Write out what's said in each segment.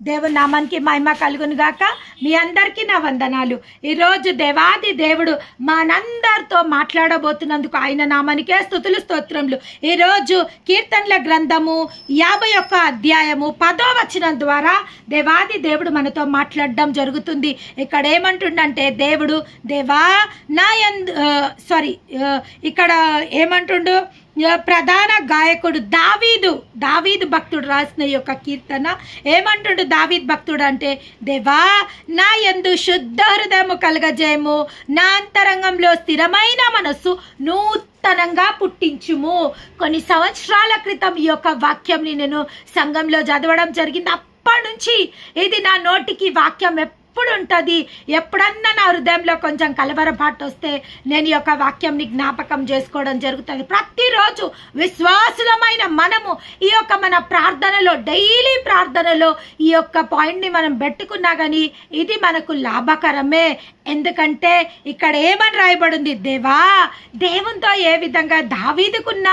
దేవుని నామానికి మహిమ కలుగును గాక. మీ అందరికీ నా వందనాలు. ఈరోజు దేవాది దేవుడు మనందరితో మాట్లాడబోతున్నందుకు ఆయన నామానికే స్తుతులు స్తోత్రములు. ఈరోజు కీర్తనల గ్రంథము 51 అధ్యాయము 10వ వచనం ద్వారా దేవాది దేవుడు మనతో మాట్లాడడం జరుగుతుంది. ఇక్కడ ఏమంటుండంటే దేవుడు దేవా నా ఇక్కడ ఏమంటుండు, ప్రధాన గాయకుడు దావీదు భక్తుడు రాసిన యొక్క కీర్తన ఏమంటుండు దావీదు భక్తుడు అంటే, దేవా నా యందు శుద్ధ హృదయము కలగజేయము, నా అంతరంగంలో స్థిరమైన మనస్సు నూతనంగా పుట్టించుము. కొన్ని సంవత్సరాల క్రితం ఈ యొక్క వాక్యంని నేను సంఘంలో చదవడం జరిగింది. అప్పటి నుంచి ఇది నా నోటికి వాక్యం ఎప్పుడు ఉంటుంది. ఎప్పుడన్నా నా హృదయంలో కొంచెం కలవరపాటు వస్తే నేను ఈ యొక్క వాక్యంని జ్ఞాపకం చేసుకోవడం జరుగుతుంది. ప్రతిరోజు విశ్వాసులమైన మనము ఈ యొక్క మన ప్రార్థనలో, డైలీ ప్రార్థనలో ఈ యొక్క పాయింట్ని మనం పెట్టుకున్నా కానీ ఇది మనకు లాభకరమే. ఎందుకంటే ఇక్కడ ఏమని రాయబడింది, దేవా దేవునితో ఏ విధంగా దావీదుకున్న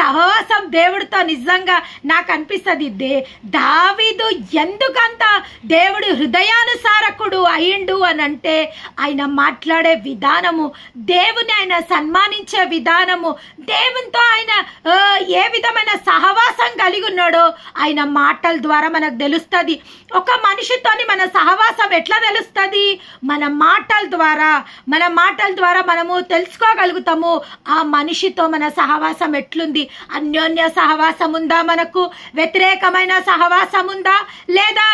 సహవాసం దేవుడితో నిజంగా నాకు అనిపిస్తుంది. దావీదు ఎందుకంత దేవుడు హృదయానుసారకుడు అయిండు అని అంటే ఆయన మాట్లాడే విధానము, దేవుని ఆయన సన్మానించే విధానము, దేవునితో ఆయన ఏ విధమైన సహవాసం కలిగి ఉన్నాడో ఆయన మాటల ద్వారా మనకు తెలుస్తుంది. ఒక మనిషితోని మన సహవాసం ఎట్లా తెలుస్తుంది? మన మాటల ద్వారా మనము తెలుసుకోగలుగుతాము ఆ మనిషితో మన సహవాసం ఎట్లుంది. అన్యోన్య సహవాసం ఉందా, మనకు వ్యతిరేకమైన సహవాసం ఉందా, లేదా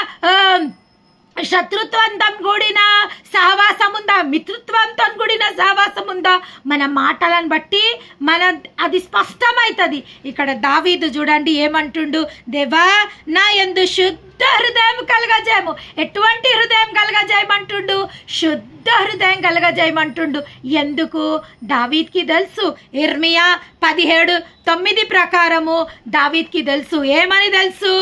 శత్రుత్వంతో కూడిన సహవాసం ఉందా, మిత్రుత్వంతో కూడిన సహవాసం ఉందా, మన మాటలను బట్టి అది స్పష్టమవుతుంది. ఇక్కడ దావీదు చూడండి ఏమంటుండు, దేవా నా యందు శుద్ధ హృదయం కలగజేయము. ఎటువంటి హృదయం కలగజేయమంటుండు? శుద్ధ హృదయం కలగజేయమంటుండు. ఎందుకు? దావీద్కి తెలుసు, ఇర్మియా 17:9 ప్రకారము దావీద్కి తెలుసు. ఏమని తెలుసు?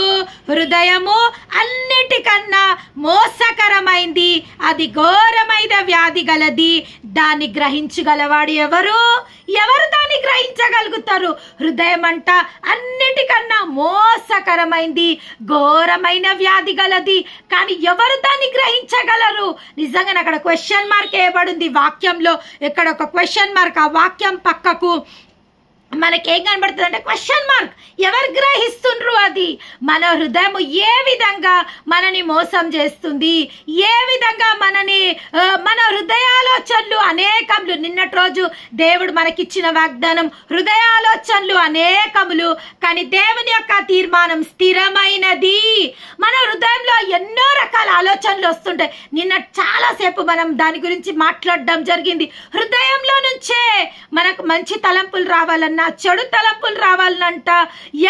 హృదయము అన్నిటికన్నా మోసకరమైంది, అది ఘోరమైన వ్యాధి గలది, దాన్ని గ్రహించగలవాడు ఎవరు దాన్ని గ్రహించగలుగుతారు? హృదయం అంట అన్నిటికన్నా మోసకరమైంది, ఘోరమైన వ్యాధి గలది, కానీ ఎవరు దాన్ని గ్రహించగలరు? నిజంగా అక్కడ క్వశ్చన్ మార్క్ వేయబడింది వాక్యంలో. ఇక్కడ ఒక క్వశ్చన్ మార్క్, ఆ వాక్యం పక్కకు మనకేం కనబడుతుంది అంటే క్వశ్చన్ మార్క్. ఎవరు గ్రహిస్తుండ్రు? అది మన హృదయం ఏ విధంగా మనని మోసం చేస్తుంది, ఏ విధంగా మన హృదయాలోచనలు అనేకములు. నిన్నటి రోజు దేవుడు మనకిచ్చిన వాగ్దానం హృదయాలోచనలు అనేకములు, కానీ దేవుని యొక్క తీర్మానం స్థిరమైనది. మన హృదయంలో ఎన్నో రకాల ఆలోచనలు వస్తుంటాయి. నిన్న చాలాసేపు మనం దాని గురించి మాట్లాడడం జరిగింది. హృదయంలో నుంచే మనకు మంచి తలంపులు రావాలన్నా, చెడు తలంపులు రావాలంట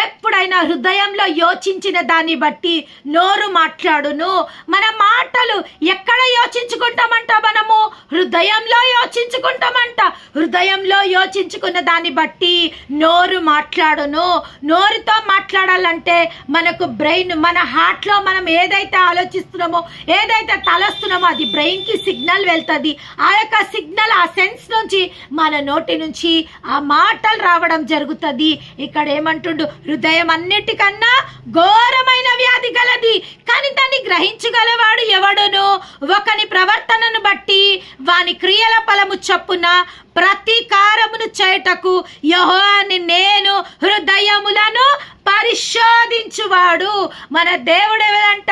ఎప్పుడైనా హృదయంలో యోచించిన దాన్ని బట్టి నోరు మాట్లాడును. మన మాటలు ఎక్కడ యోచించుకుంటామంట? మనము హృదయంలో యోచించుకుంటామంట. హృదయంలో యోచించుకున్న దాన్ని బట్టి నోరు మాట్లాడును. నోరుతో మాట్లాడాలంటే మనకు బ్రెయిన్, మన హార్ట్ లో మనం ఏదైతే ఆలోచిస్తున్నామో, ఏదైతే తలస్తున్నామో అది బ్రెయిన్ కి సిగ్నల్ వెళ్తుంది. ఆ యొక్క సిగ్నల్, ఆ సెన్స్ నుంచి మన నోటి నుంచి ఆ మాటలు రావడం జరుగుతుంది. ఇక్కడ ఏమంటుండు, హృదయం అన్నిటికన్నా ఘోరమైన వ్యాధి గలది, కానీ దాన్ని గ్రహించగలవాడు ఎవడును? ఒకని ప్రవర్తనను బట్టి వాని క్రియల ఫలము చొప్పున ప్రతీకారమును చేయుటకు యెహోవాని నేను హృదయములను పరిశోధించువాడు. మన దేవుడు ఎవరంట?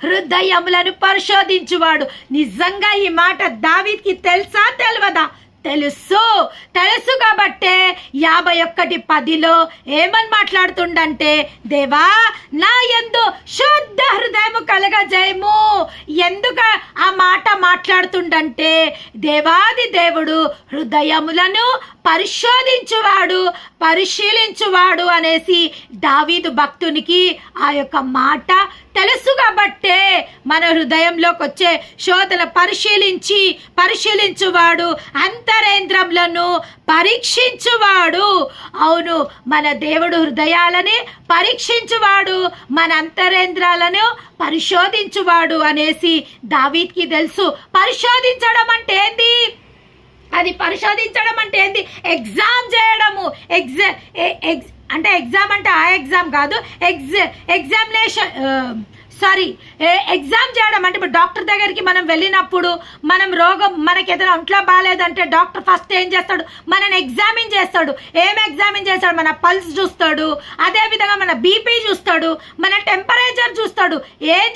హృదయములను పరిశోధించువాడు. నిజంగా ఈ మాట దావీద్కి తెలుసా తెలియదా? తెలుసు కాబట్టే 51:10 ఏమని మాట్లాడుతుండంటే, దేవా నా యందు శుద్ధ హృదయము కలగజేయము. ఎందుకు ఆ మాట మాట్లాడుతుండంటే, దేవాది దేవుడు హృదయములను పరిశీలించువాడు అనేసి దావీదు భక్తునికి ఆ యొక్క మాట తెలుసు కాబట్టే మన హృదయంలోకి వచ్చే శోధన పరిశీలించువాడు, అంతరేంద్రములను పరీక్షించువాడు. అవును, మన దేవుడు హృదయాలని పరీక్షించువాడు, మన అంతరేంద్రాలను పరిశోధించువాడు అనేసి దావీద్కి తెలుసు. పరిశోధించడం అంటే ఏంది? అది పరిశోధించడం అంటే ఏంది? ఎగ్జామ్ చేయడము. అంటే ఎగ్జామ్ అంటే ఆ ఎగ్జామ్ కాదు, ఎగ్జామినేషన్ ఎగ్జామ్ చేయడం అంటే ఇప్పుడు డాక్టర్ దగ్గరికి మనం వెళ్ళినప్పుడు మనం రోగం మనకి ఏదైనా ఒంట్లో బాగాలేదంటే డాక్టర్ ఫస్ట్ ఏం చేస్తాడు, మనని ఎగ్జామిన్ చేస్తాడు. ఎగ్జామిన్ చేస్తాడు? మన పల్స్ చూస్తాడు, అదే విధంగా మన బీపీ చూస్తాడు, మన టెంపరేచర్ చూస్తాడు. ఏం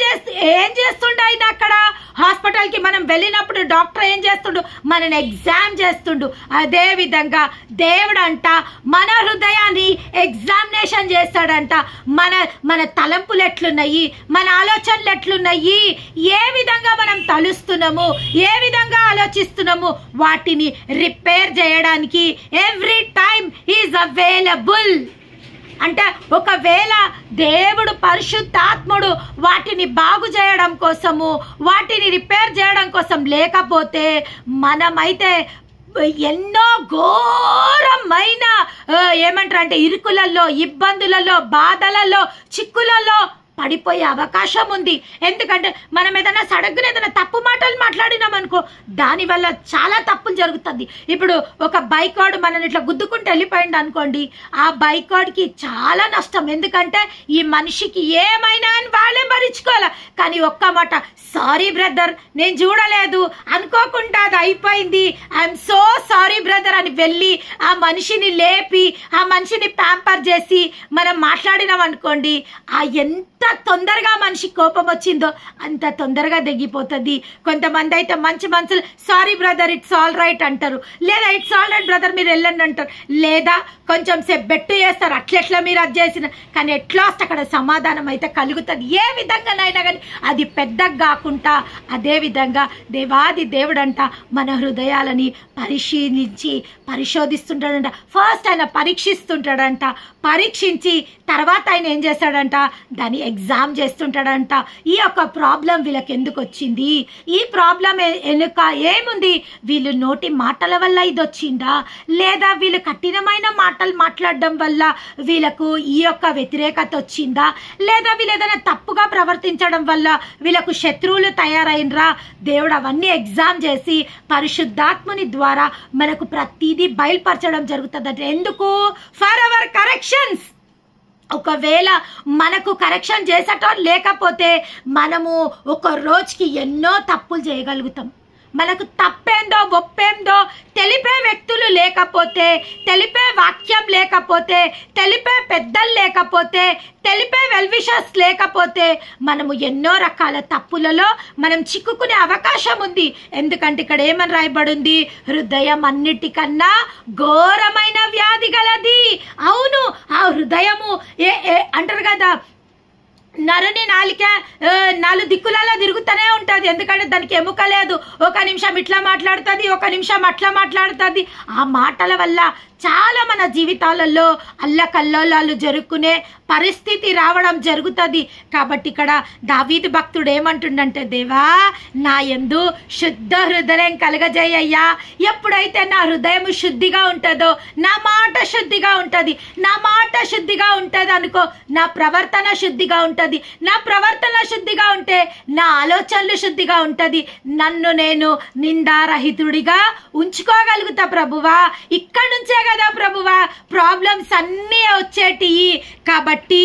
చేస్తుండే ఆయన అక్కడ హాస్పిటల్ కి మనం వెళ్ళినప్పుడు డాక్టర్ ఏం చేస్తుండు, మనని ఎగ్జామ్ చేస్తుండు. అదే విధంగా దేవుడు అంట మన హృదయాన్ని ఎగ్జామినేషన్ చేస్తాడంట. మన తలంపులు ఎట్లున్నాయి, మన ఆలోచనలు ఎట్లున్నాయి, ఏ విధంగా మనం తలుస్తున్నాము, ఏ విధంగా ఆలోచిస్తున్నాము, వాటిని రిపేర్ చేయడానికి ఎవ్రీ టైమ్ ఈజ్ అవైలబుల్. అంటే ఒకవేళ దేవుడు పరిశుద్ధాత్ముడు వాటిని బాగు చేయడం కోసము, వాటిని రిపేర్ చేయడం కోసం లేకపోతే మనమైతే ఎన్నో ఘోరమైన ఏమంటారంటే ఇరుకులలో, ఇబ్బందులలో, బాధలలో, చిక్కులలో పడిపోయే అవకాశం ఉంది. ఎందుకంటే మనం ఏదైనా సడగ్గున ఏదైనా తప్పు మాటలు మాట్లాడినాం అనుకో, దానివల్ల చాలా తప్పులు జరుగుతుంది. ఇప్పుడు ఒక బైక్ వాడు మనని ఇట్లా గుద్దుకుంటూ వెళ్ళిపోయింది అనుకోండి, ఆ బైక్ వాడికి చాలా నష్టం. ఎందుకంటే ఈ మనిషికి ఏమైనా అని వాళ్ళే భరించుకోవాలి. కానీ ఒక్క మాట, సారీ బ్రదర్, నేను చూడలేదు, అనుకోకుండా అది అయిపోయింది, ఐఎమ్ సో సారీ బ్రదర్ అని వెళ్ళి ఆ మనిషిని లేపి ఆ మనిషిని ప్యాంపర్ చేసి మనం మాట్లాడినాం అనుకోండి, ఆ ఎంత తొందరగా మనిషి కోపం వచ్చిందో అంత తొందరగా తగ్గిపోతుంది. కొంతమంది అయితే మంచి మనుషులు sorry brother it's all right అంటారు, లేదా ఇట్స్ ఆల్ రైట్ బ్రదర్ మీరు వెళ్ళండి అంటారు, లేదా కొంచెం సేపు బెట్టు చేస్తారు, అట్లెట్లా మీరు అది చేసిన, కానీ ఎట్లాస్ట్ అక్కడ సమాధానం అయితే కలుగుతుంది. ఏ విధంగానైనా కానీ అది పెద్దగా కాకుండా అదే విధంగా దేవాది దేవుడంట మన హృదయాలని పరిశోధిస్తుంటాడంట. ఫస్ట్ ఆయన పరీక్షిస్తుంటాడంట, పరీక్షించి తర్వాత ఆయన ఏం చేస్తాడంట, దాన్ని ఎగ్జామ్ చేస్తుంటాడంట. ఈ యొక్క ప్రాబ్లం వీళ్ళకి ఎందుకు వచ్చింది, ఈ ప్రాబ్లం వెనుక ఏముంది, వీళ్ళు నోటి మాటల వల్ల ఇది వచ్చిందా, లేదా వీళ్ళు కఠినమైన మాటలు మాట్లాడడం వల్ల వీళ్ళకు ఈ యొక్క వ్యతిరేకత వచ్చిందా, లేదా వీళ్ళు ఏదైనా తప్పుగా ప్రవర్తించడం వల్ల వీళ్ళకు శత్రువులు తయారైనరా. దేవుడు అవన్నీ ఎగ్జామ్ చేసి పరిశుద్ధాత్ముని ద్వారా మనకు ప్రతిదీ బయలుపరచడం జరుగుతుంది. ఎందుకు? For hour corrections. ఒకవేళ మనకు కరెక్షన్ చేసేటో లేకపోతే మనము ఒక రోజుకి ఎన్నో తప్పులు చేయగలుగుతాం. మనకు తప్పేందో ఒప్పేందో తెలిపే వ్యక్తులు లేకపోతే, తెలిపే వాక్యం లేకపోతే, తెలిపే పెద్దలు లేకపోతే, తెలిపే వెల్విషర్స్ లేకపోతే మనము ఎన్నో రకాల తప్పులలో మనం చిక్కుకునే అవకాశం ఉంది. ఎందుకంటే ఇక్కడ ఏమని రాయబడింది, హృదయం అన్నిటికన్నా ఘోరమైన వ్యాధి గలది. అవును, ఆ హృదయము అంటారు కదా, నరుని నాలిక నాలుగు దిక్కులలో తిరుగుతూనే ఉంటుంది. ఎందుకంటే దానికి ఎముక లేదు. ఒక నిమిషం ఇట్లా మాట్లాడుతుంది, ఒక నిమిషం అట్లా మాట్లాడుతుంది. ఆ మాటల వల్ల చాలా మన జీవితాలలో అల్లకల్లోలాలు జరుపుకునే పరిస్థితి రావడం జరుగుతుంది. కాబట్టి ఇక్కడ దావీదు భక్తుడు ఏమంటుండంటే, దేవా నా యందు శుద్ధ హృదయం కలగజేయ్యా. ఎప్పుడైతే నా హృదయం శుద్ధిగా ఉంటుందో, నా మాట శుద్ధిగా ఉంటుంది. నా మాట శుద్ధిగా ఉంటుంది అనుకో, నా ప్రవర్తన శుద్ధిగా ఉంటుంది. నా ప్రవర్తన శుద్ధిగా ఉంటే నా ఆలోచనలు శుద్ధిగా ఉంటుంది. నన్ను నేను నిందారహితుడిగా ఉంచుకోగలుగుతా ప్రభువా. ఇక్కడ నుంచే కదా ప్రభువా ప్రాబ్లమ్స్ అన్నీ వచ్చేటి. కాబట్టి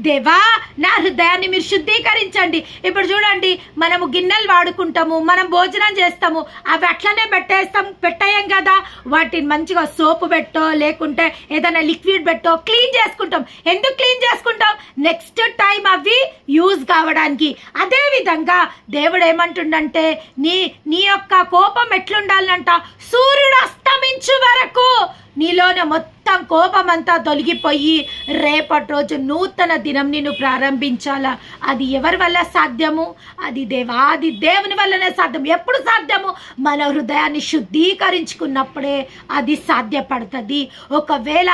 దేవా నా హృదయాన్ని మీరు శుద్ధీకరించండి. ఇప్పుడు చూడండి, మనము గిన్నెలు వాడుకుంటాము, మనం భోజనం చేస్తాము, అవి అట్లనే పెట్టేయం కదా. వాటిని మంచిగా సోపు పెట్టో లేకుంటే ఏదైనా లిక్విడ్ పెట్టో క్లీన్ చేసుకుంటాం. ఎందుకు క్లీన్ చేసుకుంటాం? నెక్స్ట్ టైం అవి యూజ్ కావడానికి. అదే విధంగా దేవుడు ఏమంటుండంటే, నీ యొక్క కోపం ఎట్లుండాలంట, సూర్యుడు అస్తమించు వరకు నీలోన మొత్తం కోపం అంతా తొలగిపోయి రేపటి రోజు నూతన దినం నిన్ను ప్రారంభించాలా. అది ఎవరి వల్ల సాధ్యము? అది దేవుని వల్లనే సాధ్యం. ఎప్పుడు సాధ్యము? మన హృదయాన్ని శుద్ధీకరించుకున్నప్పుడే అది సాధ్యపడుతుంది. ఒకవేళ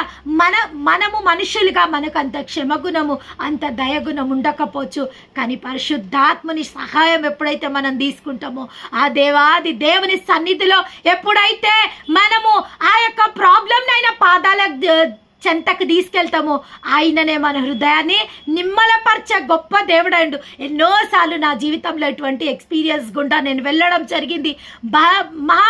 మనము మనుషులుగా మనకు అంత క్షమగుణము అంత దయగుణం ఉండకపోవచ్చు, కానీ పరిశుద్ధాత్మని సహాయం ఎప్పుడైతే మనం తీసుకుంటామో, ఆ దేవుని సన్నిధిలో ఎప్పుడైతే మనము ఆ యొక్క ప్రాబ్లం ఆయన పాదాల చెంతకు తీసుకెళ్తాము, ఆయననే మన హృదయాన్ని నిమ్మలపరిచే గొప్ప దేవుడు. ఎన్నోసార్లు నా జీవితంలో ఇటువంటి ఎక్స్పీరియన్స్ గుండా నేను వెళ్ళడం జరిగింది. మా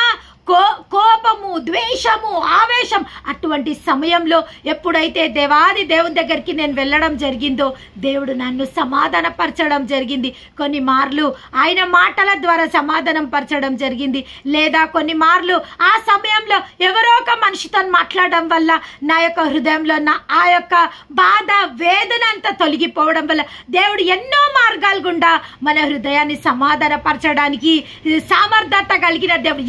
కోపము, ద్వేషము, ఆవేశం, అటువంటి సమయంలో ఎప్పుడైతే దేవాది దేవుని దగ్గరికి నేను వెళ్ళడం జరిగిందో దేవుడు నన్ను సమాధానపరచడం జరిగింది. కొన్ని మార్లు ఆయన మాటల ద్వారా సమాధానం పరచడం జరిగింది. లేదా కొన్ని మార్లు ఆ సమయంలో ఎవరో ఒక మనిషితో మాట్లాడడం వల్ల నా యొక్క హృదయంలో ఆ యొక్క బాధ, వేదన అంతా తొలగిపోవడం వల్ల దేవుడు ఎన్నో మార్గాల గుండా మన హృదయాన్ని సమాధానపరచడానికి సామర్థ్యత కలిగిన దేవుడు.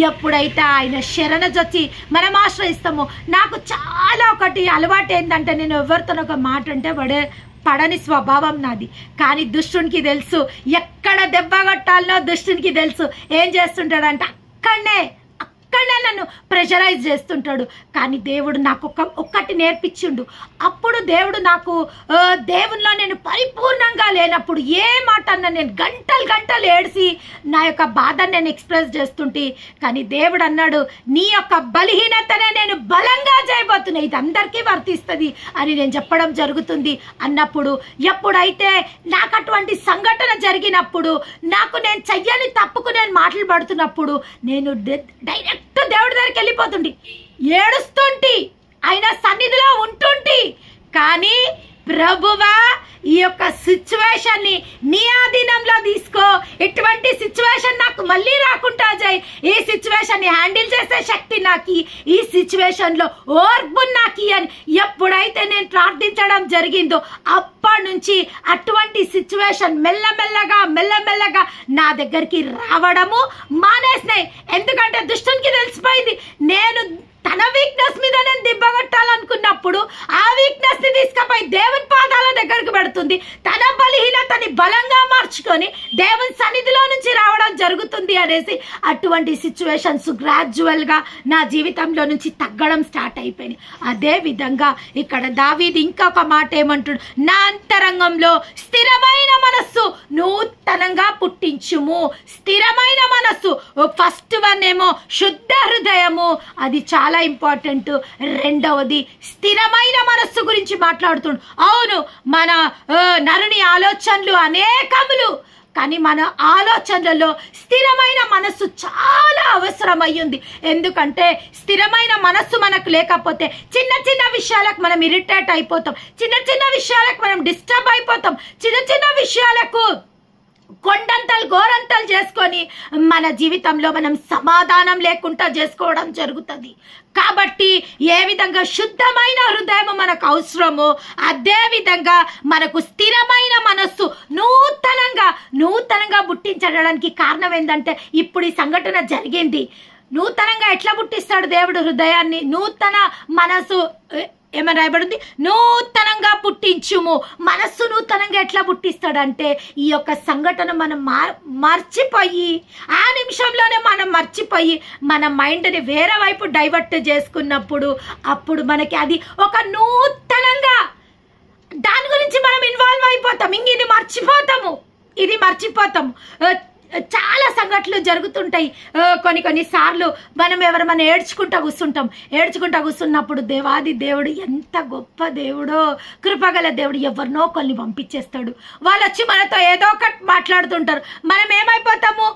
ఎప్పుడైతే ఆయన శరణజొచ్చి మనం ఆశ్రయిస్తామో, నాకు చాలా ఒకటి అలవాటు ఏంటంటే, నేను ఎవరితో ఒక మాట అంటే పడని స్వభావం నాది. కానీ దుష్టునికి తెలుసు ఎక్కడ దెబ్బ కొట్టాలనో, దుష్టునికి తెలుసు ఏం చేస్తుంటాడంటే అక్కడనే నన్ను ప్రెషరైజ్ చేస్తుంటాడు. కానీ దేవుడు నాకు ఒక్కటి నేర్పించిండు. అప్పుడు దేవుడు నాకు దేవునిలో నేను పరిపూర్ణంగా లేనప్పుడు ఏ మాట అన్నా నేను గంటలు ఏడిసి నా యొక్క బాధను నేను ఎక్స్ప్రెస్ చేస్తుంటే, కానీ దేవుడు అన్నాడు, నీ యొక్క బలహీనతనే నేను బలంగా చేయబోతున్నా, ఇది అందరికీ వర్తిస్తుంది అని నేను చెప్పడం జరుగుతుంది. అన్నప్పుడు ఎప్పుడైతే నాకు అటువంటి సంఘటన జరిగినప్పుడు, నాకు నేను చెయ్యని తప్పుకు నేను మాటలు పడుతున్నప్పుడు, నేను డైరెక్ట్ దేవుడి దగ్గరికి వెళ్ళిపోతుండి, ఏడుస్తుంటి, ఆయన సన్నిధిలో ఉంటుంటి. కానీ ప్రభువా, ఈ యొక్క సిచ్యువేషన్ ని నీ ఆధీనంలో తీసుకో, ఇటువంటి సిచ్యువేషన్ నాకు మళ్ళీ రాకుండా చేయి, ఈ సిచ్యువేషన్ ని హ్యాండిల్ చేసే శక్తి నాకు, ఈ సిచ్యువేషన్ లో ఓర్పు నాకు అని ఎప్పుడైతే నేను ప్రార్థించడం జరిగిందో అప్పటి నుంచి అటువంటి సిచ్యువేషన్ మెల్లమెల్లగా నా దగ్గరికి రావడము మానేసినాయి. ఎందుకంటే దుష్టునికి తెలిసిపోయింది, నేను తన వీక్నెస్ మీద నేను దిబ్బగొట్టాలనుకున్నప్పుడు ఆ వీక్నెస్ ని తీసుకుపోయి దేవుని పాదాల దగ్గరికి పెడుతుంది. తన బలహీనతని బలంగా మార్చుకొని దేవుని సన్నిధిలో నుంచి రావడం జరుగుతుంది అనేసి అటువంటి సిచ్యువేషన్స్ గ్రాడ్యువల్ గా నా జీవితంలో నుంచి తగ్గడం స్టార్ట్ అయిపోయినాయి. అదే విధంగా ఇక్కడ దావీదు ఇంకొక మాట ఏమంటాడు, నా అంతరంగంలో స్థిరమైన మనస్సు నూతనంగా పుట్టించుము. స్థిరమైన మనస్సు, ఫస్ట్ వన్ ఏమో శుద్ధ హృదయము, అది చాలా ఇంపార్టెంట్. రెండవది స్థిరమైన మనస్సు గురించి మాట్లాడుతుండు. అవును, మన నరుని ఆలోచనలు అనేకములు, కానీ మన ఆలోచనలలో స్థిరమైన మనస్సు చాలా అవసరమయ్యింది. ఎందుకంటే స్థిరమైన మనస్సు మనకు లేకపోతే చిన్న విషయాలకు మనం ఇరిటేట్ అయిపోతాం, చిన్న విషయాలకు మనం డిస్టర్బ్ అయిపోతాం, చిన్న విషయాలకు కొండంతలు గోరంతలు చేసుకొని మన జీవితంలో మనం సమాధానం లేకుండా చేసుకోవడం జరుగుతుంది. కాబట్టి ఏ విధంగా శుద్ధమైన హృదయం మనకు అవసరమో అదే విధంగా మనకు స్థిరమైన మనస్సు నూతనంగా పుట్టించడానికి కారణం ఏంటంటే, ఇప్పుడు ఈ సంఘటన జరిగింది. నూతనంగా ఎట్లా పుట్టిస్తాడు దేవుడు హృదయాన్ని? నూతన మనసు ఏమని రాయబడింది? నూతనంగా పుట్టించుము. మనస్సు నూతనంగా ఎట్లా పుట్టిస్తాడంటే, ఈ యొక్క సంఘటన మనం మర్చిపోయి, ఆ నిమిషంలోనే మనం మర్చిపోయి మన మైండ్ని వేరే వైపు డైవర్ట్ చేసుకున్నప్పుడు, అప్పుడు మనకి అది ఒక నూతనంగా దాని గురించి మనం ఇన్వాల్వ్ అయిపోతాం. ఇంక ఇది మర్చిపోతాము. చాలా సంఘటనలు జరుగుతుంటాయి. కొన్ని సార్లు మనం ఎవరైనా ఏడ్చుకుంటా కూర్చున్నప్పుడు దేవాది దేవుడు ఎంత గొప్ప దేవుడో, కృపగల దేవుడు, ఎవరినో కొన్ని పంపించేస్తాడు. వాళ్ళు వచ్చి మనతో ఏదో ఒకటి మాట్లాడుతుంటారు. మనం ఏమైపోతాము?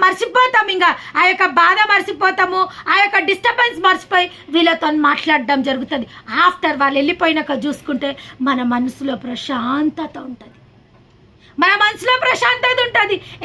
మర్చిపోతాం, ఇంకా ఆ యొక్క బాధ మర్చిపోతాము, ఆ యొక్క డిస్టర్బెన్స్ మర్చిపోయి వీళ్ళతో మాట్లాడడం జరుగుతుంది. ఆఫ్టర్ వాళ్ళు వెళ్ళిపోయినాక చూసుకుంటే మన మనసులో ప్రశాంతత ఉంటుంది.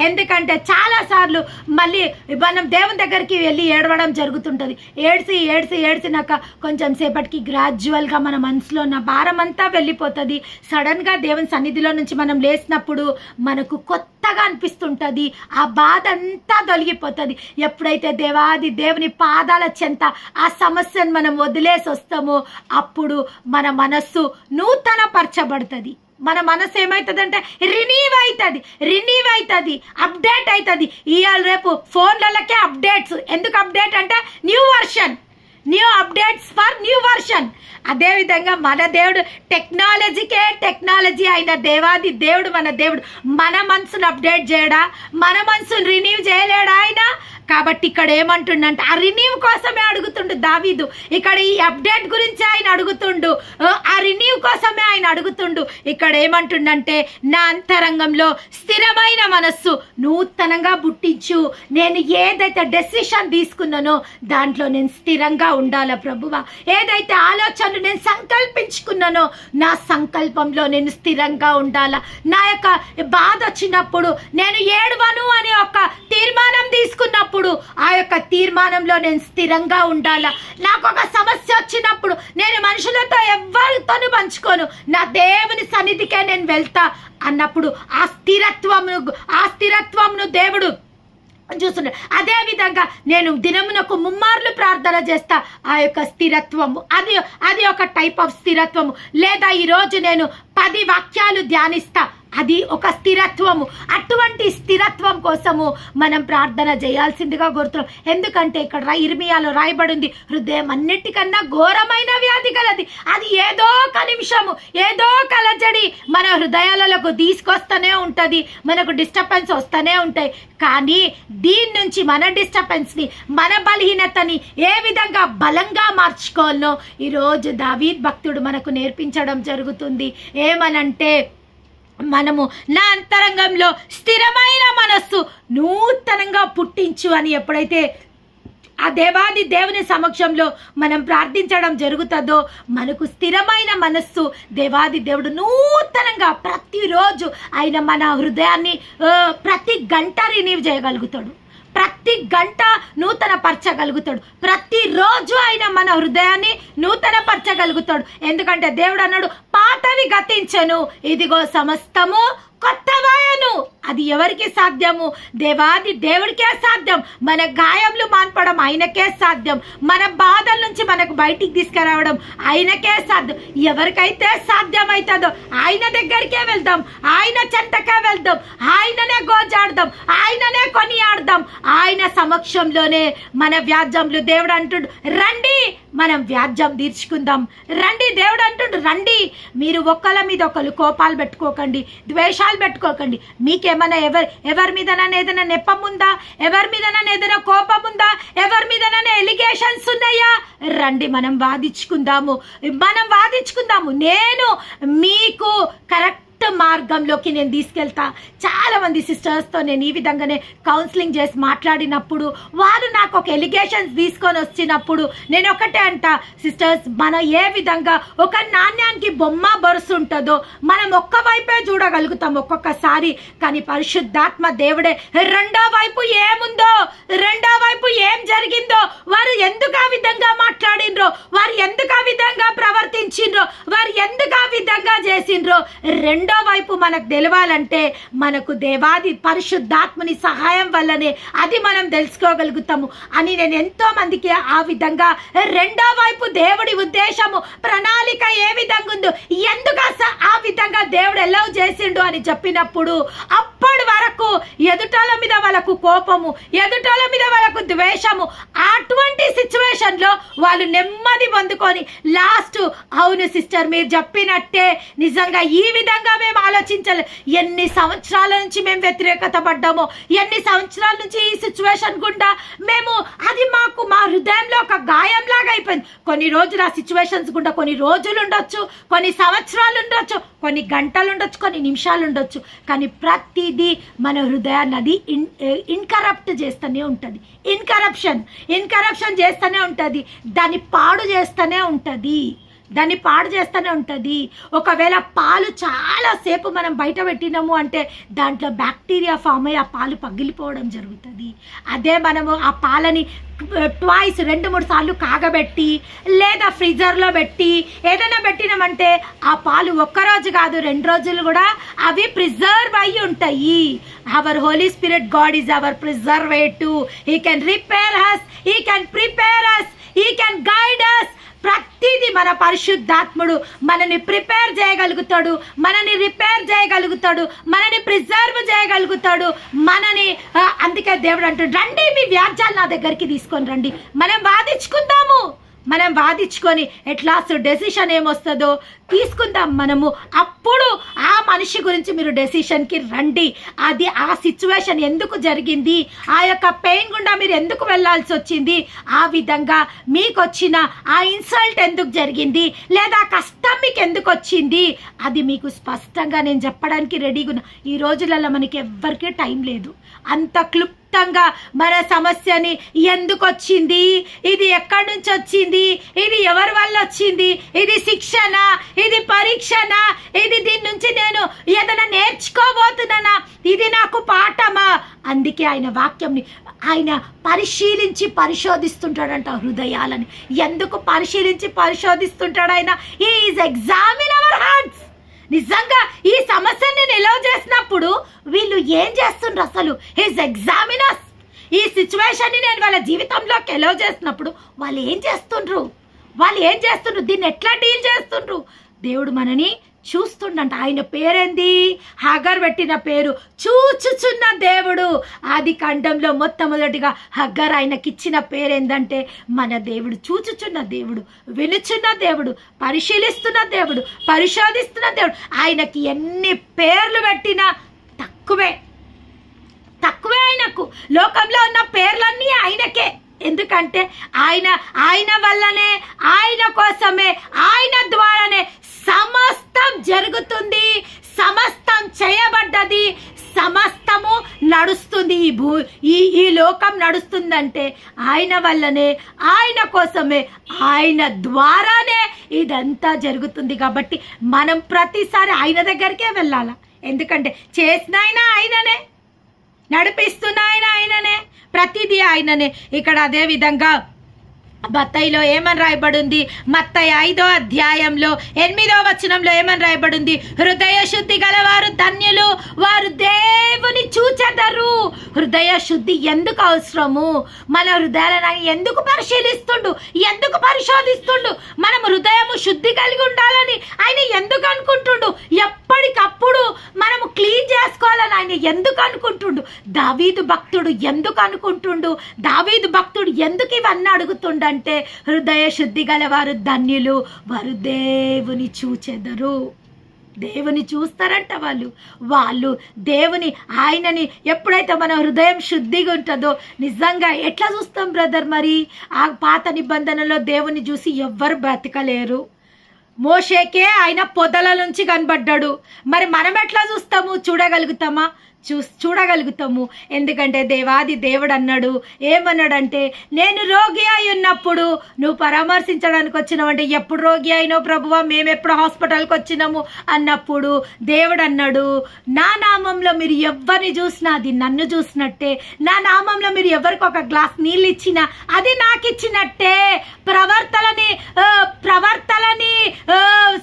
ఎందుకంటే చాలా సార్లు మళ్ళీ మనం దేవుని దగ్గరికి వెళ్ళి ఏడవడం జరుగుతుంటుంది. ఏడ్చినాక కొంచెం సేపటికి గ్రాడ్యువల్గా మన మనసులో ఉన్న భారం అంతా వెళ్ళిపోతుంది. సడన్గా దేవుని సన్నిధిలో నుంచి మనం లేచినప్పుడు మనకు కొత్తగా అనిపిస్తుంటుంది. ఆ బాధ అంతా తొలగిపోతుంది. ఎప్పుడైతే దేవాది దేవుని పాదాల చెంత ఆ సమస్యను మనం వదిలేసి వస్తామో అప్పుడు మన మనస్సు నూతన పరచబడుతుంది. మన మనసు ఏమవుతుందంటే రినీవ్ అవుతుంది, అప్డేట్ అవుతుంది. ఇవాళ రేపు ఫోన్లకే అప్డేట్స్. ఎందుకు అప్డేట్ అంటే new updates for new version. అదేవిధంగా మన దేవుడు టెక్నాలజీ అయిన దేవాది దేవుడు, మన దేవుడు మన మనసును అప్డేట్ చేయడా? మన మనసును రినీవ్ చేయలేడా ఆయన? కాబట్టి ఇక్కడ ఏమంటుండంటే ఆ రిన్యూ కోసమే అడుగుతుండు దావీదు. ఇక్కడ ఈ అప్డేట్ గురించి ఆయన అడుగుతుండు, ఆ రిన్యూ కోసమే ఆయన అడుగుతుండు. ఇక్కడ ఏమంటుండంటే నా అంతరంగంలో స్థిరమైన మనస్సు నూతనంగా పుట్టించు. నేను ఏదైతే డెసిషన్ తీసుకున్నానో దాంట్లో నేను స్థిరంగా ఉండాలా ప్రభువా. ఏదైతే ఆలోచనలు నేను సంకల్పించుకున్నానో నా సంకల్పంలో నేను స్థిరంగా ఉండాలా. నా యొక్క బాధ వచ్చినప్పుడు నేను ఏడవను అనే ఒక తీర్మానం తీసుకున్నప్పుడు ఆ యొక్క తీర్మానంలో నేను స్థిరంగా ఉండాలా. నాకు ఒక సమస్య వచ్చినప్పుడు నేను మనుషులతో ఎవరితోనూ పంచుకోను, నా దేవుని సన్నిధికే నేను వెళ్తా అన్నప్పుడు ఆ స్థిరత్వమును దేవుడు చూస్తున్నాడు. అదే విధంగా నేను దినమునకు 3 మార్లు ప్రార్థన చేస్తా. ఆ యొక్క స్థిరత్వము అది ఒక టైప్ ఆఫ్ స్థిరత్వము. లేదా ఈరోజు నేను 10 వాక్యాలు ధ్యానిస్తా, అది ఒక స్థిరత్వము. అటువంటి స్థిరత్వం కోసము మనం ప్రార్థన చేయాల్సిందిగా కోరుతున్నాం. ఎందుకంటే ఇక్కడ ఇర్మియాలో రాయబడింది, హృదయం అన్నిటికన్నా ఘోరమైన వ్యాధి కలది. అది ఏదో ఒక నిమిషము, ఏదో ఒక అలజడి మన హృదయాలకు తీసుకొస్తూనే ఉంటది, మనకు డిస్టర్బెన్స్ వస్తూనే ఉంటాయి. కానీ దీని నుంచి మన డిస్టర్బెన్స్ ని, మన బలహీనతని ఏ విధంగా బలంగా మార్చుకోవాలనో ఈరోజు దావీద్ భక్తుడు మనకు నేర్పించడం జరుగుతుంది. ఏమనంటే మనము నా అంతరంగంలో స్థిరమైన మనస్సు నూతనంగా పుట్టించు అని ఎప్పుడైతే ఆ దేవాది దేవుని సమక్షంలో మనం ప్రార్థించడం జరుగుతుందో మనకు స్థిరమైన మనస్సు దేవాది దేవుడు నూతనంగా ప్రతిరోజు ఆయన మన హృదయాన్ని ప్రతి గంట రినీవ్ చేయగలుగుతాడు, ప్రతి గంట నూతన పరచగలుగుతాడు, ప్రతిరోజు ఆయన మన హృదయాన్ని నూతన పరచగలుగుతాడు. ఎందుకంటే దేవుడు అన్నాడు, పాతవి గతించను, ఇదిగో సమస్తము కొత్తవాయను. అది ఎవరికి సాధ్యము? దేవాది దేవుడికే సాధ్యం. మన గాయములు మాన్పడం ఆయనకే సాధ్యం. మన బాధల నుంచి మనకు బయటికి తీసుకురావడం ఆయనకే సాధ్యం. ఎవరికైతే సాధ్యమవుతుందో ఆయన దగ్గరికే వెళ్దాం, ఆయన చెంతకే వెళ్దాం, ఆయననే గోజాడదాం, ఆయననే కొనియాడదాం. ఆయన సమక్షంలోనే మన వ్యాజ్యములు దేవుడు అంటుండు, రండి మనం వ్యాజ్యం తీర్చుకుందాం, రండి. దేవుడు అంటుండు, రండి. మీరు ఒకళ్ళ మీద ఒకళ్ళు కోపాలు పెట్టుకోకండి, ద్వేషాలు పెట్టుకోకండి. మీకేమైనా ఎవరి మీదనైనా ఏదైనా నెప్పం ఉందా? ఎవరి మీదనైనా ఏదైనా కోపం ఉందా? ఎవరి మీదనైనా ఎలిగేషన్స్ ఉన్నాయా? రండి మనం వాదించుకుందాము, నేను మీకు కరెక్ట్ మార్గంలోకి నేను తీసుకెళ్తా. చాలా మంది సిస్టర్స్తో నేను ఈ విధంగానే కౌన్సిలింగ్ చేసి మాట్లాడినప్పుడు వారు నాకు ఒక ఎలిగేషన్స్ తీసుకొని వచ్చినప్పుడు నేను ఒకటే అంట, సిస్టర్స్ మనం ఏ విధంగా ఒక నాణ్యానికి బొమ్మ బొరుసు ఉంటుందో మనం ఒక్క వైపే చూడగలుగుతాం ఒక్కొక్కసారి, కానీ పరిశుద్ధాత్మ దేవుడే రెండో వైపు ఏముందో, రెండో వైపు ఏం జరిగిందో, వారు ఎందుకు ఆ విధంగా మాట్లాడినరో, వారు ఎందుకు ఆ విధంగా ప్రవర్తించిండ్రో, వారు ఎందుకు ఆ విధంగా చేసిండ్రో రెండో వైపు మనకు తెలవాలంటే మనకు దేవాది పరిశుద్ధాత్మని సహాయం వల్లనే అది మనం తెలుసుకోగలుగుతాము అని నేను ఎంతో మందికి ఆ విధంగా రెండో వైపు దేవుడి ఉద్దేశము ప్రణాళిక ఏ విధంగా ఉందో, ఎందుకు ఆ విధంగా దేవుడు ఎలా చేసిండు అని చెప్పినప్పుడు అప్పటి వరకు ఎదుటోళ్ళ మీద వాళ్ళకు కోపము, ఎదుటోళ్ళ మీద వాళ్ళకు ద్వేషము, అటువంటి సిచ్యువేషన్ లో వాళ్ళు నెమ్మది పొందుకొని లాస్ట్ అవును సిస్టర్ మీరు చెప్పినట్టే నిజంగా ఈ విధంగా మేము ఆలోచించాలి. ఎన్ని సంవత్సరాల నుంచి మేము వ్యతిరేకత పడ్డామో, ఎన్ని సంవత్సరాల నుంచి ఈ సిచ్యువేషన్ గుండా మేము అది మాకు మా హృదయంలో ఒక గాయం లాగా అయిపోయింది. కొన్ని రోజులు ఆ సిచ్యువేషన్స్ గుండా కొన్ని రోజులు ఉండొచ్చు, కొన్ని సంవత్సరాలు ఉండొచ్చు, కొన్ని గంటలు ఉండొచ్చు, కొన్ని నిమిషాలు ఉండొచ్చు, కానీ ప్రతిదీ మన హృదయాన్ని అది ఇన్కరప్ట్ చేస్తూనే ఉంటుంది. ఇన్కరప్షన్ చేస్తూనే ఉంటుంది, దాన్ని పాడు చేస్తూనే ఉంటుంది. ఒకవేళ పాలు చాలా సేపు మనం బయట పెట్టినాము అంటే దాంట్లో బ్యాక్టీరియా ఫామ్ అయ్యి ఆ పాలు పగిలిపోవడం జరుగుతుంది. అదే మనము ఆ పాలని ట్వైస్ 2-3 సార్లు కాగబెట్టి లేదా ఫ్రీజర్లో పెట్టి ఏదైనా పెట్టినామంటే ఆ పాలు ఒక్కరోజు కాదు 2 రోజులు కూడా అవి ప్రిజర్వ్ అయ్యి ఉంటాయి. Hour Holi spirit God is our preservative. He can repair us, he can prepare us, he can guide us. ప్రతిదీ మన పరిశుద్ధాత్ముడు మనని ప్రిపేర్ చేయగలుగుతాడు, మనని రిపేర్ చేయగలుగుతాడు, మనని ప్రిజర్వ్ చేయగలుగుతాడు, మనని అందుకే దేవుడు అంటాడు, రండి మీ వ్యాజ్యాలు నా దగ్గరికి తీసుకొని రండి, మనం వాదించుకుందాము. మనం వాదించుకొని ఎట్లాస్ట్ డెసిషన్ ఏమొస్తుందో తీసుకుందాం మనము. అప్పుడు ఆ మనిషి గురించి మీరు డెసిషన్కి రండి. అది ఆ సిచ్యువేషన్ ఎందుకు జరిగింది, ఆ యొక్క పెయిన్ గుండా మీరు ఎందుకు వెళ్ళాల్సి వచ్చింది, ఆ విధంగా మీకు వచ్చిన ఆ ఇన్సల్ట్ ఎందుకు జరిగింది, లేదా కష్టం మీకు ఎందుకు వచ్చింది, అది మీకు స్పష్టంగా నేను చెప్పడానికి రెడీగా ఉన్నా. ఈ రోజులలో మనకి ఎవ్వరికీ టైం లేదు. అంత క్లుప్తంగా మన సమస్యని ఎందుకు వచ్చింది, ఇది ఎక్కడి నుంచి వచ్చింది, ఇది ఎవరి వల్ల వచ్చింది, ఇది శిక్షణ, ఇది పరీక్షణ, ఇది దీని నుంచి నేను ఏదైనా నేర్చుకోబోతున్నానా, ఇది నాకు పాఠమా. అందుకే ఆయన వాక్యంని ఆయన పరిశీలించి పరిశోధిస్తుంటాడంట హృదయాలని. ఎందుకు పరిశీలించి పరిశోధిస్తుంటాడు ఆయన? He is examine our hearts. నిజంగా ఈ సమస్యని నిలవ చేసినప్పుడు వీళ్ళు ఏం చేస్తుండ్రు అసలు? His examiners. ఈ సిచ్యువేషన్ని నేను వాళ్ళ జీవితంలోకి ఎలో చేసినప్పుడు వాళ్ళు ఏం చేస్తుండ్రు, దీన్ని ఎట్లా డీల్ చేస్తుండ్రు? దేవుడు మనని చూస్తుండంట. ఆయన పేరేంది? హగర్ పెట్టిన పేరు చూచుచున్న దేవుడు. ఆది కాండంలో మొట్టమొదటిగా హగర్ ఆయనకిచ్చిన పేరేందంటే మన దేవుడు చూచుచున్న దేవుడు, వినుచున్న దేవుడు, పరిశీలిస్తున్న దేవుడు, పరిశోధిస్తున్న దేవుడు. ఆయనకి ఎన్ని పేర్లు పెట్టినా తక్కువే. ఆయనకు లోకంలో ఉన్న పేర్లన్నీ ఆయనకే. ఎందుకంటే ఆయన వల్లనే, ఆయన కోసమే, ఆయన ద్వారానే సమస్తం జరుగుతుంది, సమస్తం చేయబడ్డది, సమస్తము నడుస్తుంది. ఈ లోకం నడుస్తుందంటే ఆయన వల్లనే, ఆయన కోసమే, ఆయన ద్వారానే ఇదంతా జరుగుతుంది. కాబట్టి మనం ప్రతిసారి ఆయన దగ్గరికే వెళ్ళాలా. ఎందుకంటే చేసిన ఆయననే, నడిపిస్తున్న ఆయననే, ప్రతిదీ ఆయననే. ఇక్కడ అదే విధంగా మత్తయిలో ఏమని రాయబడింది? మత్తయి 5వ అధ్యాయంలో 8వ వచనంలో ఏమని రాయబడింది? హృదయ శుద్ధి గలవారు ధన్యులు, వారు దేవుని చూచెదరు. హృదయ శుద్ధి ఎందుకు అవసరము? మన హృదయాలను ఎందుకు పరిశీలిస్తుండు, ఎందుకు పరిశోధిస్తుండు? మనం హృదయము శుద్ధి కలిగి ఉండాలని ఆయన ఎందుకు అనుకుంటుండు? ఎప్పటికప్పుడు మనము క్లీన్ చేసుకోవాలని ఆయన ఎందుకు అనుకుంటుండు? దావీదు భక్తుడు ఎందుకు అనుకుంటుండు? దావీదు భక్తుడు ఎందుకు ఇవన్నీ అడుగుతుండ అంటే హృదయ శుద్ధి గలవారు ధన్యులు, వారు దేవుని చూచెదరు. దేవుని చూస్తారంట వాళ్ళు దేవుని, ఆయనని. ఎప్పుడైతే మన హృదయం శుద్ధిగా ఉంటుందో, నిజంగా ఎట్లా చూస్తాం బ్రదర్? మరి ఆ పాత నిబంధనలో దేవుని చూసి ఎవ్వరు బ్రతకలేరు. మోషేకే ఆయన పొదల నుంచి కనబడ్డాడు. మరి మనం ఎట్లా చూస్తాము? చూడగలుగుతాము. ఎందుకంటే దేవాది దేవుడు అన్నాడు, ఏమన్నాడంటే, నేను రోగి అయి ఉన్నప్పుడు నువ్వు పరామర్శించడానికి వచ్చినావు అంటే, ఎప్పుడు రోగి అయినావు ప్రభువా, మేము ఎప్పుడు హాస్పిటల్కి వచ్చినాము అన్నప్పుడు దేవుడు అన్నాడు, నా నామంలో మీరు ఎవరిని చూసినా అది నన్ను చూసినట్టే, నా నామంలో మీరు ఎవరికి ఒక గ్లాస్ నీళ్ళు ఇచ్చినా అది నాకు ఇచ్చినట్టే. ప్రవర్తలని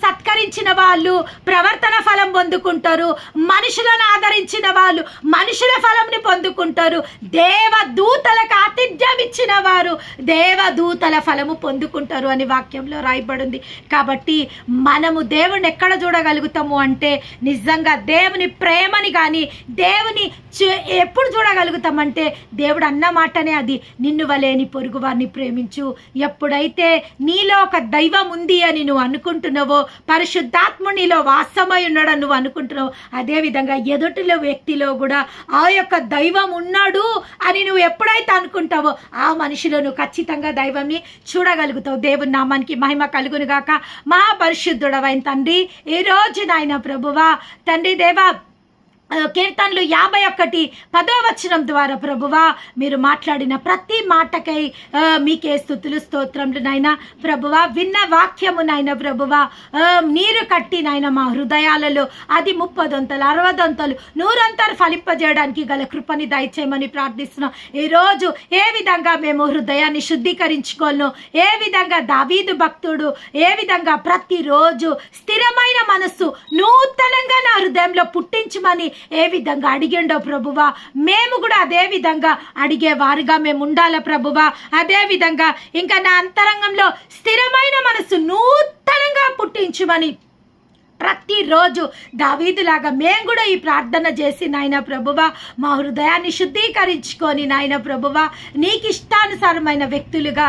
సత్కరించిన వాళ్ళు ప్రవర్తన ఫలం పొందుకుంటారు, మనుషులను ఆదరించిన వాళ్ళు మనుషుల ఫలంని పొందుకుంటారు, దేవదూతలకు ఆతిథ్యం ఇచ్చిన వారు దేవదూతల ఫలము పొందుకుంటారు అని వాక్యంలో రాయబడింది. కాబట్టి మనము దేవుని ఎక్కడ చూడగలుగుతాము అంటే, నిజంగా దేవుని ప్రేమని కానీ దేవుని ఎప్పుడు చూడగలుగుతామంటే, దేవుడు అన్న మాటనే అది, నిన్ను వలేని పొరుగు వారిని ప్రేమించు. ఎప్పుడైతే నీలో ఒక దైవం ఉంది అని నువ్వు అనుకుంటున్నావో, పరిశుద్ధాత్మ నీలో వాసమై ఉన్నాడని నువ్వు అనుకుంటున్నావు, అదేవిధంగా ఎదుటిలో వ్యక్తిలో కూడా ఆ యొక్క దైవం ఉన్నాడు అని నువ్వు ఎప్పుడైతే అనుకుంటావో, ఆ మనిషిలో నువ్వు ఖచ్చితంగా దైవాన్ని చూడగలుగుతావు. దేవుని నామానికి మహిమ కలుగును గాక. మహాపరిశుద్ధుడవైన తండ్రి, ఈ రోజు నాయన ప్రభువా, తండ్రి దేవా, కీర్తనలు 51:10 వచనం ద్వారా ప్రభువా మీరు మాట్లాడిన ప్రతి మాటకై మీకే స్తుతులు స్తోత్రములు నాయన ప్రభువా. విన్న వాక్యము నాయన ప్రభువా నీరు కట్టి నాయన మా హృదయాలలో అది 30 60 100 ఫలింపజేయడానికి గల కృపని దయచేయమని ప్రార్థిస్తున్నాం. ఈరోజు ఏ విధంగా మేము హృదయాన్ని శుద్ధీకరించుకోను, ఏ విధంగా దావీదు భక్తుడు ఏ విధంగా ప్రతిరోజు స్థిరమైన మనస్సు నూతనంగా నా హృదయంలో పుట్టించమని ఏ విధంగా అడిగిండో ప్రభువా, మేము కూడా అదే విధంగా అడిగే వారుగా మేము ఉండాల ప్రభువా. అదే విధంగా ఇంకా నా అంతరంగంలో స్థిరమైన మనసు నూతనంగా పుట్టించుమని ప్రతిరోజు దావీదులాగా మేము కూడా ఈ ప్రార్థన చేసి నాయన ప్రభువా మా హృదయాన్ని శుద్ధీకరించుకొని నాయన ప్రభువా నీకు ఇష్టానుసారమైన వ్యక్తులుగా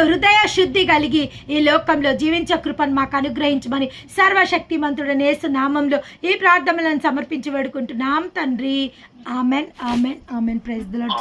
హృదయ శుద్ధి కలిగి ఈ లోకంలో జీవించే కృపను మాకు అనుగ్రహించమని సర్వశక్తిమంతుడైన యేసు నామంలో ఈ ప్రార్థనలను సమర్పించి వేడుకుంటున్నాం తండ్రి. Amen amen amen. Praise the lord.